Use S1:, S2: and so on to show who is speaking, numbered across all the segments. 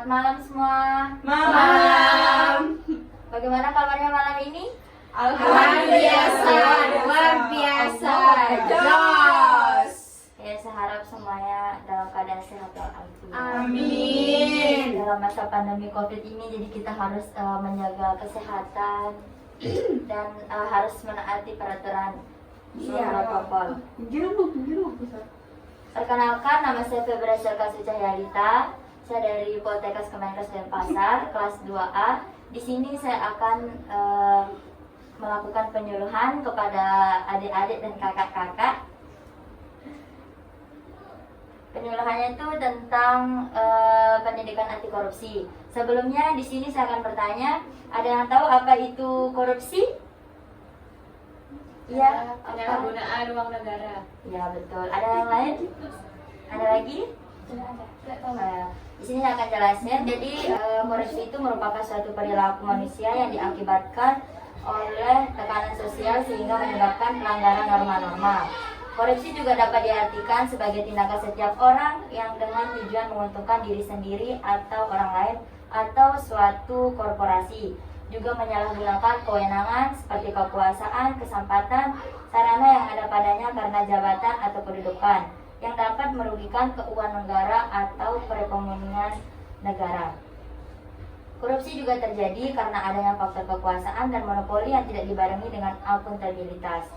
S1: malam semua.
S2: Malam.
S1: Bagaimana kabarnya malam ini?
S2: Alhamdulillah, luar biasa, jos.
S1: Ya, saya harap semuanya dalam keadaan sehat walafiat.
S2: Amin.
S1: Dalam masa pandemi COVID ini, jadi kita harus menjaga kesehatan dan harus menaati peraturan protokol. Perkenalkan, nama saya Febra Cahyalita. Saya dari Poltekkes Kemenkes Denpasar, kelas 2A. Di sini saya akan melakukan penyuluhan kepada adik-adik dan kakak-kakak. Penyuluhannya itu tentang pendidikan anti korupsi. Sebelumnya di sini saya akan bertanya, ada yang tahu apa itu korupsi? Iya,
S2: Penyalahgunaan uang negara.
S1: ya betul. Ada yang lain? Ada lagi? Di sini saya akan jelasin. Jadi korupsi itu merupakan suatu perilaku manusia yang diakibatkan oleh tekanan sosial sehingga menyebabkan pelanggaran norma-norma. Korupsi juga dapat diartikan sebagai tindakan setiap orang yang dengan tujuan menguntungkan diri sendiri atau orang lain atau suatu korporasi. Juga menyalahgunakan kewenangan seperti kekuasaan, kesempatan, sarana yang ada padanya karena jabatan atau kedudukan yang dapat merugikan keuangan negara atau perekonomian negara. Korupsi juga terjadi karena adanya faktor kekuasaan dan monopoli yang tidak dibarengi dengan akuntabilitas.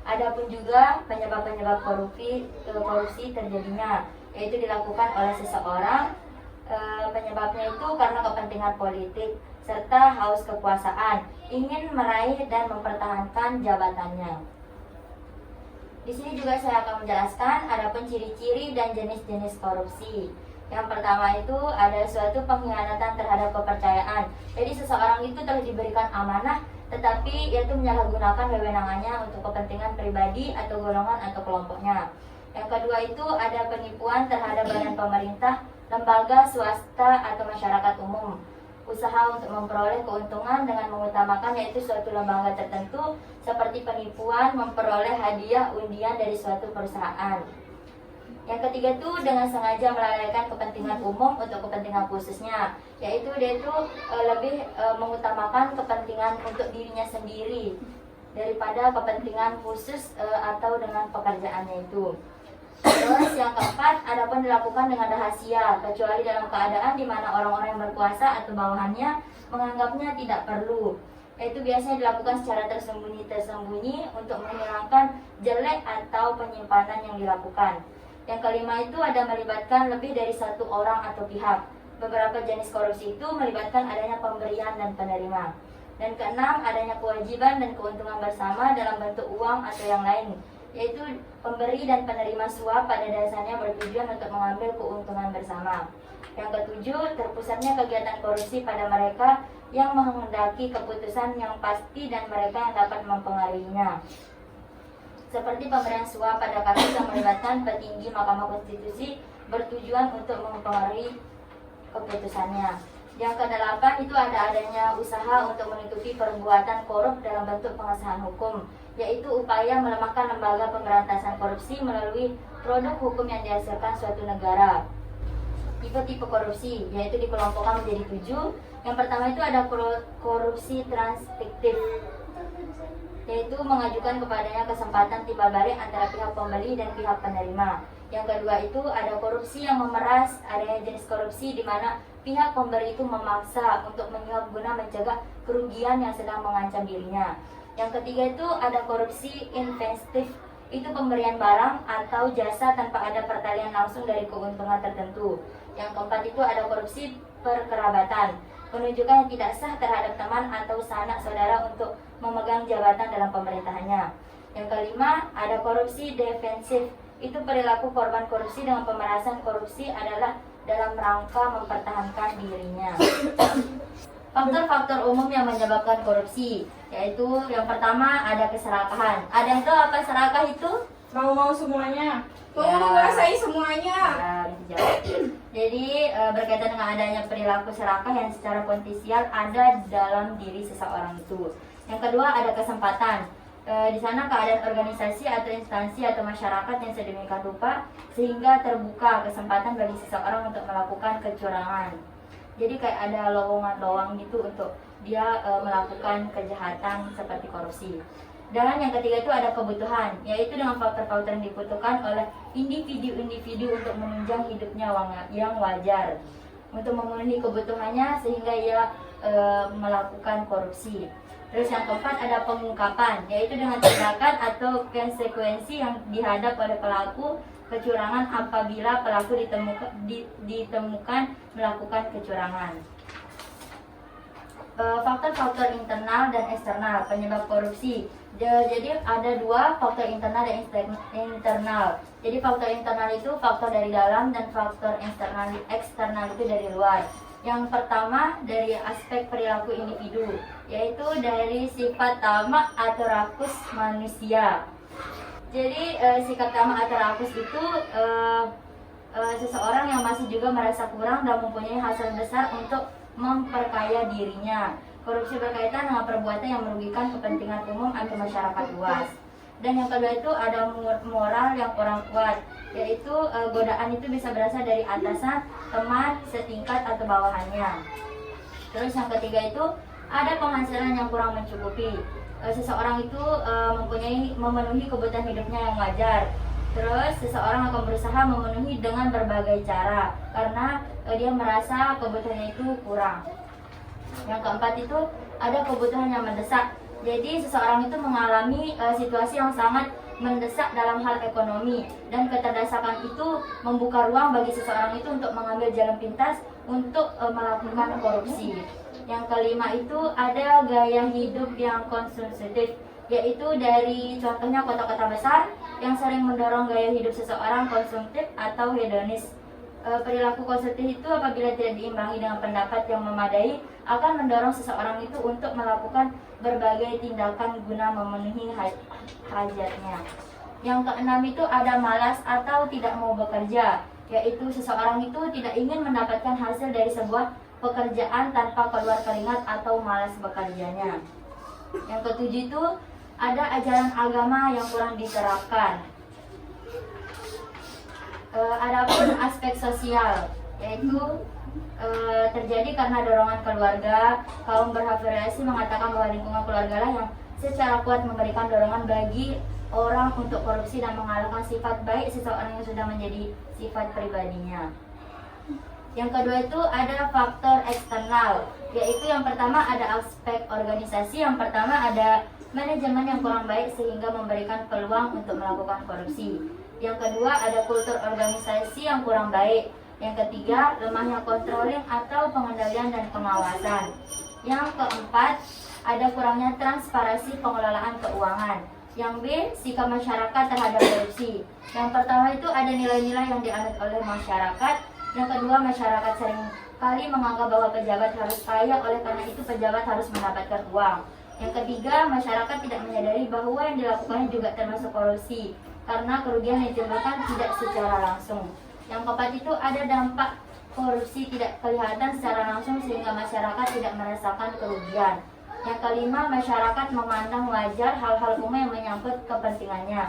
S1: Adapun juga penyebab-penyebab korupsi terjadinya, yaitu dilakukan oleh seseorang. Penyebabnya itu karena kepentingan politik serta haus kekuasaan, ingin meraih dan mempertahankan jabatannya. Di sini juga saya akan menjelaskan adapun ciri-ciri dan jenis-jenis korupsi. Yang pertama itu ada suatu pengkhianatan terhadap kepercayaan. Jadi seseorang itu telah diberikan amanah, tetapi yaitu menyalahgunakan wewenangannya untuk kepentingan pribadi atau golongan atau kelompoknya. Yang kedua itu ada penipuan terhadap badan pemerintah, lembaga, swasta atau masyarakat umum. Usaha untuk memperoleh keuntungan dengan mengutamakan yaitu suatu lembaga tertentu, seperti penipuan memperoleh hadiah undian dari suatu perusahaan. Yang ketiga itu dengan sengaja melalaikan kepentingan umum untuk kepentingan khususnya, yaitu dia itu lebih mengutamakan kepentingan untuk dirinya sendiri daripada kepentingan khusus atau dengan pekerjaannya itu. Terus yang keempat, adapun dilakukan dengan rahasia, kecuali dalam keadaan di mana orang-orang yang berkuasa atau bawahannya menganggapnya tidak perlu. Itu biasanya dilakukan secara tersembunyi-tersembunyi untuk menghilangkan jelek atau penyimpanan yang dilakukan. Yang kelima itu ada melibatkan lebih dari satu orang atau pihak. Beberapa jenis korupsi itu melibatkan adanya pemberian dan penerima. Dan keenam, adanya kewajiban dan keuntungan bersama dalam bentuk uang atau yang lain, yaitu pemberi dan penerima suap pada dasarnya bertujuan untuk mengambil keuntungan bersama. Yang ketujuh, terpusatnya kegiatan korupsi pada mereka yang menghendaki keputusan yang pasti dan mereka yang dapat mempengaruhinya. Seperti pemberian suap pada kasus yang melibatkan petinggi Mahkamah Konstitusi bertujuan untuk mempengaruhi keputusannya. Yang kedelapan itu adanya usaha untuk menutupi perbuatan korup dalam bentuk pengesahan hukum, yaitu upaya melemahkan lembaga pemberantasan korupsi melalui produk hukum yang dihasilkan suatu negara. Tipe-tipe korupsi yaitu dikelompokkan menjadi 7. Yang pertama itu ada korupsi transfiktif, yaitu mengajukan kepadanya kesempatan timbal balik antara pihak pembeli dan pihak penerima. Yang kedua itu ada korupsi yang memeras, adanya jenis korupsi di mana pihak pemberi itu memaksa untuk menyuap guna mencegah kerugian yang sedang mengancam dirinya. Yang ketiga itu ada korupsi investif, itu pemberian barang atau jasa tanpa ada pertalian langsung dari keuntungan tertentu. Yang keempat itu ada korupsi perkerabatan, penunjukan yang tidak sah terhadap teman atau sanak saudara untuk memegang jabatan dalam pemerintahannya. Yang kelima ada korupsi defensif, itu perilaku korban korupsi dengan pemerasan korupsi adalah dalam rangka mempertahankan dirinya. Faktor-faktor umum yang menyebabkan korupsi, yaitu yang pertama ada keserakahan. Ada yang tahu apa serakah itu?
S2: Mau semuanya. Mau
S1: Ya.
S2: menguasai semuanya.
S1: Ya, jadi berkaitan dengan adanya perilaku serakah yang secara potensial ada dalam diri seseorang itu. Yang kedua ada kesempatan. Di sana keadaan organisasi atau instansi atau masyarakat yang sedemikian rupa sehingga terbuka kesempatan bagi seseorang untuk melakukan kecurangan. Jadi kayak ada lowongan-lowongan gitu untuk dia melakukan kejahatan seperti korupsi. Dan yang ketiga itu ada kebutuhan, yaitu dengan faktor-faktor yang dibutuhkan oleh individu-individu untuk menunjang hidupnya yang wajar, untuk memenuhi kebutuhannya sehingga ia melakukan korupsi. Terus yang keempat ada pengungkapan, yaitu dengan tindakan atau konsekuensi yang dihadap oleh pelaku kecurangan apabila pelaku ditemukan melakukan kecurangan. Faktor-faktor internal dan eksternal penyebab korupsi. Jadi ada dua, faktor internal dan internal. Jadi faktor internal itu faktor dari dalam dan faktor eksternal itu dari luar. Yang pertama dari aspek perilaku individu, yaitu dari sifat tamak atau rakus manusia. Jadi sikap tamak atau rakus itu seseorang yang masih juga merasa kurang dan mempunyai hasrat besar untuk memperkaya dirinya. Korupsi berkaitan dengan perbuatan yang merugikan kepentingan umum atau masyarakat luas. Dan yang kedua itu ada moral yang kurang kuat, yaitu godaan itu bisa berasal dari atasan, teman, setingkat atau bawahannya. Terus yang ketiga itu ada penghasilan yang kurang mencukupi. Seseorang itu memenuhi kebutuhan hidupnya yang wajar. Terus seseorang akan berusaha memenuhi dengan berbagai cara karena dia merasa kebutuhannya itu kurang. Yang keempat itu ada kebutuhan yang mendesak. Jadi seseorang itu mengalami situasi yang sangat mendesak dalam hal ekonomi, dan keterdesakan itu membuka ruang bagi seseorang itu untuk mengambil jalan pintas untuk melakukan korupsi. Yang kelima itu ada gaya hidup yang konsumtif, yaitu dari contohnya kota-kota besar yang sering mendorong gaya hidup seseorang konsumtif atau hedonis. Perilaku konsumtif itu apabila tidak diimbangi dengan pendapat yang memadai akan mendorong seseorang itu untuk melakukan berbagai tindakan guna memenuhi hajatnya. Yang keenam itu ada malas atau tidak mau bekerja, yaitu seseorang itu tidak ingin mendapatkan hasil dari sebuah pekerjaan tanpa keluar keringat atau malas bekerjanya. Yang ketujuh itu ada ajaran agama yang kurang diterapkan. Adapun aspek sosial, yaitu terjadi karena dorongan keluarga. Kaum berafiliasi mengatakan bahwa lingkungan keluarga lah yang secara kuat memberikan dorongan bagi orang untuk korupsi dan mengalahkan sifat baik seseorang yang sudah menjadi sifat pribadinya. Yang kedua itu ada faktor eksternal, yaitu yang pertama ada aspek organisasi. Yang pertama ada manajemen yang kurang baik sehingga memberikan peluang untuk melakukan korupsi. Yang kedua ada kultur organisasi yang kurang baik. Yang ketiga lemahnya controlling atau pengendalian dan pengawasan. Yang keempat ada kurangnya transparansi pengelolaan keuangan. Yang B, sikap masyarakat terhadap korupsi. Yang pertama itu ada nilai-nilai yang dianut oleh masyarakat. Yang kedua, masyarakat sering kali menganggap bahwa pejabat harus kaya, oleh karena itu pejabat harus mendapatkan uang. Yang ketiga, masyarakat tidak menyadari bahwa yang dilakukannya juga termasuk korupsi karena kerugian yang ditimbulkan tidak secara langsung. Yang keempat itu ada dampak korupsi tidak kelihatan secara langsung sehingga masyarakat tidak merasakan kerugian. Yang kelima, masyarakat memandang wajar hal-hal umum yang menyangkut kepentingannya.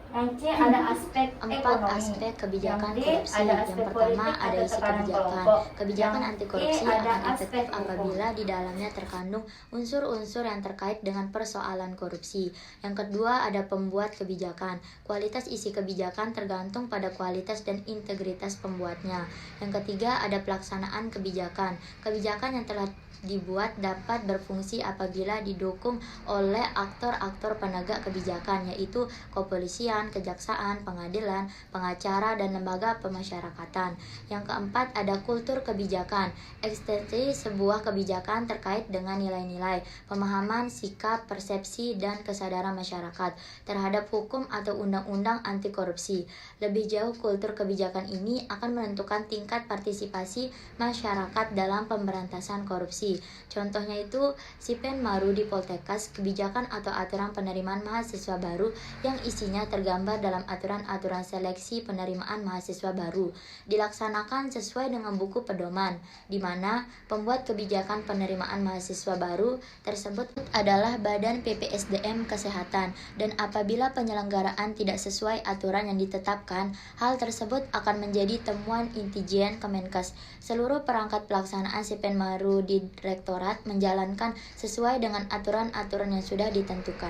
S1: Yang C ada aspek ekonomi.
S3: Aspek kebijakan
S1: Yang D,
S3: korupsi.
S1: ada
S3: Yang
S1: aspek
S3: pertama
S1: politik
S3: ada
S1: atau
S3: isi
S1: tekanan
S3: kebijakan.
S1: kelompok.
S3: Kebijakan
S1: Yang
S3: anti
S1: E
S3: korupsi
S1: ada
S3: akan
S1: aspek
S3: efektif
S1: hukum.
S3: apabila di dalamnya terkandung unsur-unsur yang terkait dengan persoalan korupsi. Yang kedua ada pembuat kebijakan. Kualitas isi kebijakan tergantung pada kualitas dan integritas pembuatnya. Yang ketiga ada pelaksanaan kebijakan. Kebijakan yang telah dibuat dapat berfungsi apabila didukung oleh aktor-aktor penegak kebijakan, yaitu kepolisian, kejaksaan, pengadilan, pengacara, dan lembaga pemasyarakatan. Yang keempat ada kultur kebijakan. Eksistensi sebuah kebijakan terkait dengan nilai-nilai, pemahaman, sikap, persepsi, dan kesadaran masyarakat terhadap hukum atau undang-undang anti korupsi. Lebih jauh, kultur kebijakan ini akan menentukan tingkat partisipasi masyarakat dalam pemberantasan korupsi. Contohnya itu Sipen Maru di Poltekkes, kebijakan atau aturan penerimaan mahasiswa baru yang isinya tergantung tergambar dalam aturan-aturan seleksi penerimaan mahasiswa baru, dilaksanakan sesuai dengan buku pedoman, di mana pembuat kebijakan penerimaan mahasiswa baru tersebut adalah Badan PPSDM Kesehatan, dan apabila penyelenggaraan tidak sesuai aturan yang ditetapkan, hal tersebut akan menjadi temuan Intijen Kemenkes. Seluruh perangkat pelaksanaan Sipenmaru di Rektorat menjalankan sesuai dengan aturan-aturan yang sudah ditentukan.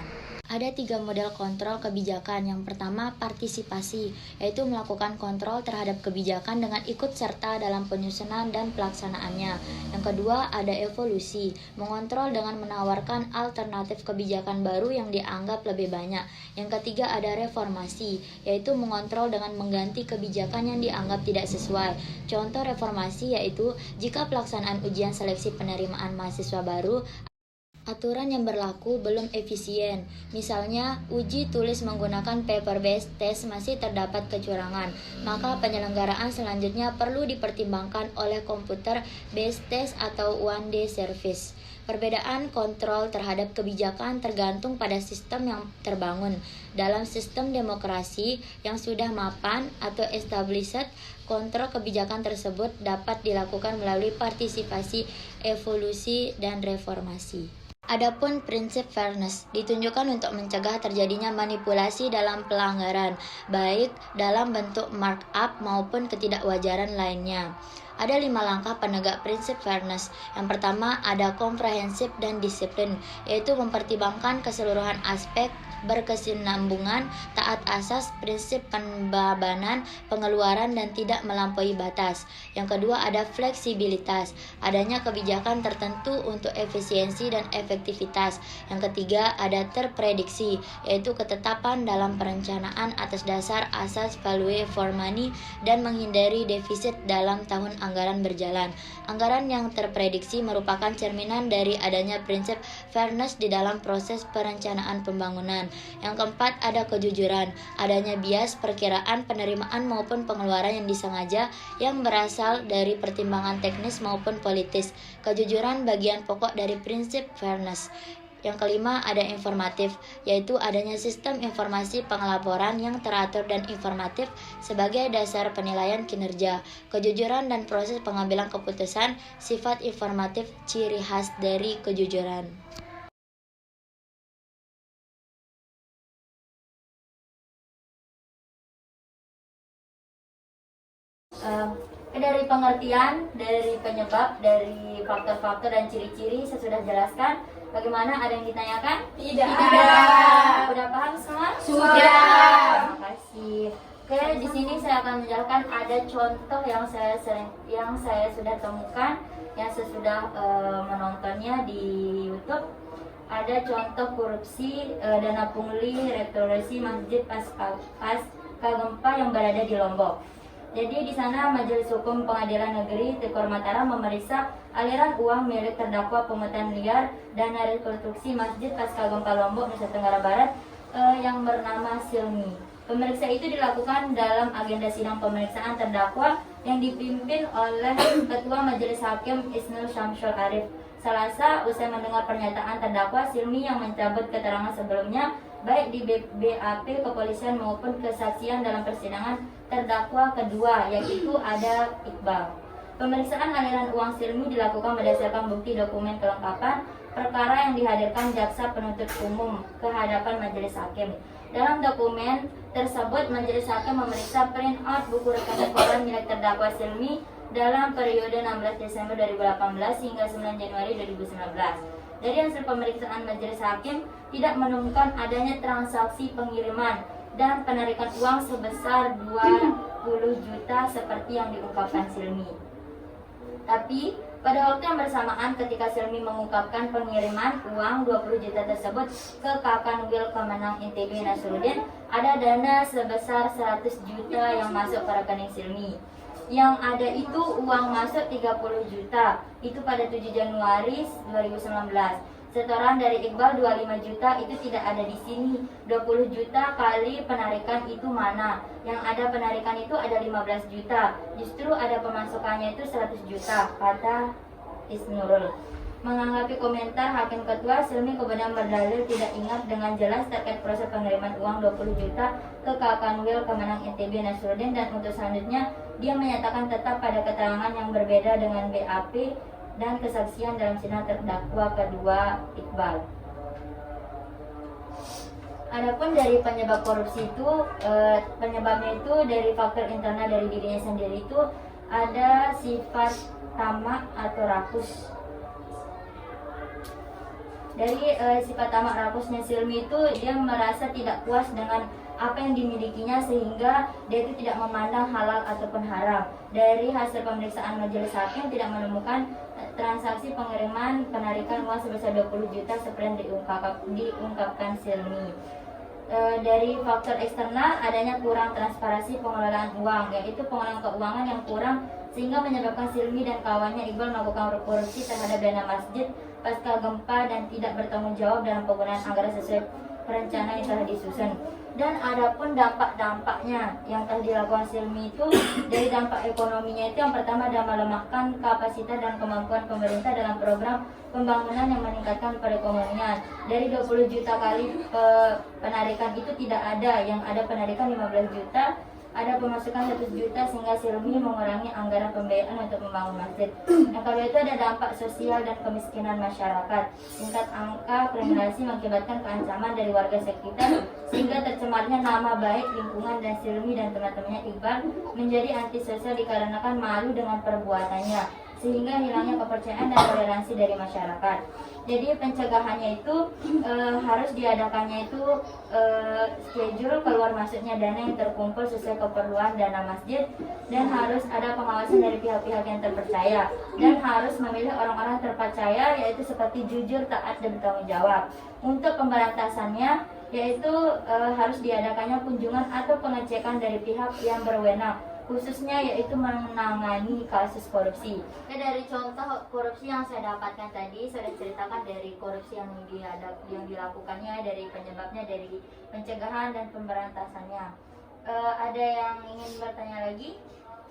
S3: Ada 3 model kontrol kebijakan. Yang pertama, partisipasi, yaitu melakukan kontrol terhadap kebijakan dengan ikut serta dalam penyusunan dan pelaksanaannya. Yang kedua, ada evolusi, mengontrol dengan menawarkan alternatif kebijakan baru yang dianggap lebih banyak. Yang ketiga, ada reformasi, yaitu mengontrol dengan mengganti kebijakan yang dianggap tidak sesuai. Contoh reformasi yaitu jika pelaksanaan ujian seleksi penerimaan mahasiswa baru aturan yang berlaku belum efisien. Misalnya, uji tulis menggunakan paper-based test masih terdapat kecurangan, maka penyelenggaraan selanjutnya perlu dipertimbangkan oleh computer-based test atau one-day service. Perbedaan kontrol terhadap kebijakan tergantung pada sistem yang terbangun. Dalam sistem demokrasi yang sudah mapan atau established, kontrol kebijakan tersebut dapat dilakukan melalui partisipasi, evolusi, dan reformasi. Adapun prinsip fairness ditunjukkan untuk mencegah terjadinya manipulasi dalam pelanggaran, baik dalam bentuk markup maupun ketidakwajaran lainnya. Ada 5 langkah penegak prinsip fairness. Yang pertama, ada komprehensif dan disiplin, yaitu mempertimbangkan keseluruhan aspek, berkesinambungan, taat asas, prinsip pembabanan, pengeluaran, dan tidak melampaui batas. Yang kedua, ada fleksibilitas, adanya kebijakan tertentu untuk efisiensi dan efektivitas. Yang ketiga, ada terprediksi, yaitu ketetapan dalam perencanaan atas dasar asas value for money dan menghindari defisit dalam tahun anggaran berjalan. Anggaran yang terprediksi merupakan cerminan dari adanya prinsip fairness di dalam proses perencanaan pembangunan. Yang keempat, ada kejujuran, adanya bias perkiraan penerimaan maupun pengeluaran yang disengaja yang berasal dari pertimbangan teknis maupun politis. Kejujuran bagian pokok dari prinsip fairness. Yang kelima, ada informatif, yaitu adanya sistem informasi pengelaporan yang teratur dan informatif sebagai dasar penilaian kinerja. Kejujuran dan proses pengambilan keputusan, sifat informatif, ciri khas dari kejujuran.
S1: Dari pengertian, dari penyebab, dari faktor-faktor dan ciri-ciri saya sudah jelaskan. Bagaimana, ada yang ditanyakan?
S2: Tidak
S1: ada. Sudah paham semua?
S2: Sudah.
S1: Terima kasih. Oke, di sini saya akan menjelaskan ada contoh yang saya sudah temukan, yang saya sudah menontonnya di YouTube. Ada contoh korupsi dana pungli restorasi masjid pasca gempa yang berada di Lombok. Jadi di sana Majelis Hukum Pengadilan Negeri Tikor Mataram memeriksa aliran uang milik terdakwa pungutan liar dana rekonstruksi Masjid Pasca Gempa Lombok, Nusa Tenggara Barat yang bernama Silmi. Pemeriksa itu dilakukan dalam agenda sidang pemeriksaan terdakwa yang dipimpin oleh Ketua Majelis Hakim Isnul Syamsul Arif. Selasa, usai mendengar pernyataan terdakwa Silmi yang mencabut keterangan sebelumnya baik di BAP kepolisian maupun kesaksian dalam persidangan terdakwa kedua, yaitu ada Iqbal. Pemeriksaan aliran uang Silmi dilakukan berdasarkan bukti dokumen kelengkapan perkara yang dihadirkan jaksa penuntut umum ke hadapan majelis hakim. Dalam dokumen tersebut, majelis hakim memeriksa print out buku rekaman koran milik terdakwa Silmi dalam periode 16 Desember 2018 hingga 9 Januari 2019. Dari hasil pemeriksaan majelis hakim tidak menemukan adanya transaksi pengiriman dan penarikan uang sebesar 20 juta seperti yang diungkapkan Silmi. Tapi pada waktu yang bersamaan ketika Silmi mengungkapkan pengiriman uang 20 juta tersebut ke Kakanwil Kemenang ITB Nasruddin, ada dana sebesar 100 juta yang masuk ke rekening Silmi. Yang ada itu uang masuk 30 juta, itu pada 7 Januari 2019. Setoran dari Iqbal 25 juta itu tidak ada di sini. 20 juta kali penarikan itu mana? Yang ada penarikan itu ada 15 juta. Justru ada pemasukannya itu 100 juta, kata Isnurul. Menanggapi komentar Hakim Ketua, Silmi kemudian berdalil tidak ingat dengan jelas terkait proses pengiriman uang 20 juta ke Kanwil Kemenang ITB Nasruddin, dan untuk selanjutnya dia menyatakan tetap pada keterangan yang berbeda dengan BAP dan kesaksian dalam sidang terdakwa kedua Iqbal. Adapun dari penyebab korupsi itu, penyebabnya itu dari faktor internal dari dirinya sendiri, itu ada sifat tamak atau rakus. Dari sifat tamak rakusnya Silmi itu, dia merasa tidak puas dengan apa yang dimilikinya sehingga dia itu tidak memandang halal ataupun haram. Dari hasil pemeriksaan majelis hakim tidak menemukan transaksi pengiriman penarikan uang sebesar 20 juta seperti yang diungkapkan Silmi. Dari faktor eksternal, adanya kurang transparansi pengelolaan uang, yaitu pengelolaan keuangan yang kurang sehingga menyebabkan Silmi dan kawannya Iqbal melakukan korupsi terhadap dana masjid pasca gempa dan tidak bertanggung jawab dalam penggunaan anggaran sesuai rencana yang telah disusun. Dan adapun dampak-dampaknya yang telah dilakukan Silmi itu, dari dampak ekonominya itu yang pertama adalah melemahkan kapasitas dan kemampuan pemerintah dalam program pembangunan yang meningkatkan perekonomian. Dari 20 juta kali penarikan itu tidak ada, yang ada penarikan 15 juta, ada pemasukan 100 juta sehingga Silmi mengurangi anggaran pembiayaan untuk membangun masjid. Yang kedua itu ada dampak sosial dan kemiskinan masyarakat. Tingkat angka kriminalisasi mengakibatkan keancaman dari warga sekitar sehingga tercemarnya nama baik lingkungan, dan Silmi dan teman-temannya Iqbal menjadi antisosial dikarenakan malu dengan perbuatannya sehingga hilangnya kepercayaan dan toleransi dari masyarakat. Jadi pencegahannya itu harus diadakannya itu schedule keluar masuknya dana yang terkumpul sesuai keperluan dana masjid, dan harus ada pengawasan dari pihak-pihak yang terpercaya, dan harus memilih orang-orang terpercaya yaitu seperti jujur, taat, dan bertanggung jawab. Untuk pemberantasannya yaitu harus diadakannya kunjungan atau pengecekan dari pihak yang berwenang, khususnya yaitu menangani kasus korupsi. Dari contoh korupsi yang saya dapatkan tadi, saya ceritakan dari korupsi yang dilakukannya, dari penyebabnya, dari pencegahan dan pemberantasannya. Ada yang ingin bertanya lagi?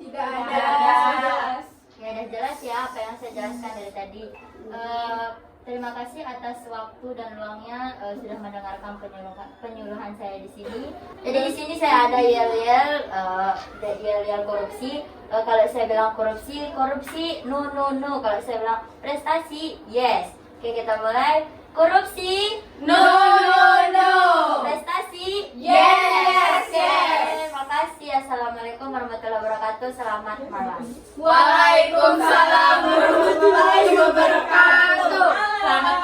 S2: Tidak ada.
S1: Ya, udah jelas ya apa yang saya jelaskan dari tadi. Terima kasih atas waktu dan luangnya sudah mendengarkan penyuluhan saya di sini. Jadi di sini saya ada yel-yel korupsi. Kalau saya bilang korupsi, no. Kalau saya bilang prestasi, yes. Oke, kita mulai. Korupsi,
S2: No.
S1: prestasi,
S2: Yes.
S1: Terima kasih. Assalamualaikum warahmatullahi wabarakatuh. Selamat malam.
S2: Waalaikumsalam warahmatullahi